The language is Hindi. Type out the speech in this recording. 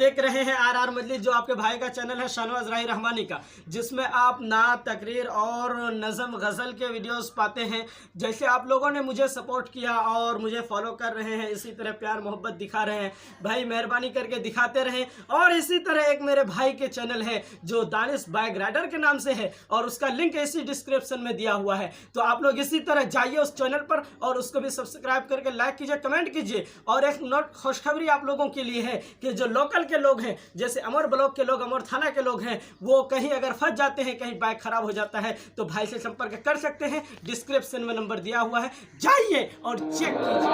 देख रहे हैं RR मजलिस, जो आपके भाई का चैनल है शाहनवाज राही रहमानी का, जिसमें आप नात, तकरीर और नज़म गज़ल के वीडियोस पाते हैं। जैसे आप लोगों ने मुझे सपोर्ट किया और मुझे फॉलो कर रहे हैं, इसी तरह प्यार मोहब्बत दिखा रहे हैं भाई, मेहरबानी करके दिखाते रहें। और इसी तरह एक मेरे भाई के चैनल है जो दानिश बाइक राइडर के नाम से है, और उसका लिंक इसी डिस्क्रिप्शन में दिया हुआ है। तो आप लोग इसी तरह जाइए उस चैनल पर और उसको भी सब्सक्राइब करके लाइक कीजिए, कमेंट कीजिए। और एक नोट खुशखबरी आप लोगों के लिए है कि जो लोकल के लोग हैं, जैसे अमर ब्लॉक के लोग, अमर थाना के लोग हैं, वो कहीं अगर फंस जाते हैं, कहीं बाइक खराब हो जाता है, तो भाई से संपर्क कर सकते हैं। डिस्क्रिप्शन में नंबर दिया हुआ है, जाइए और चेक कीजिए।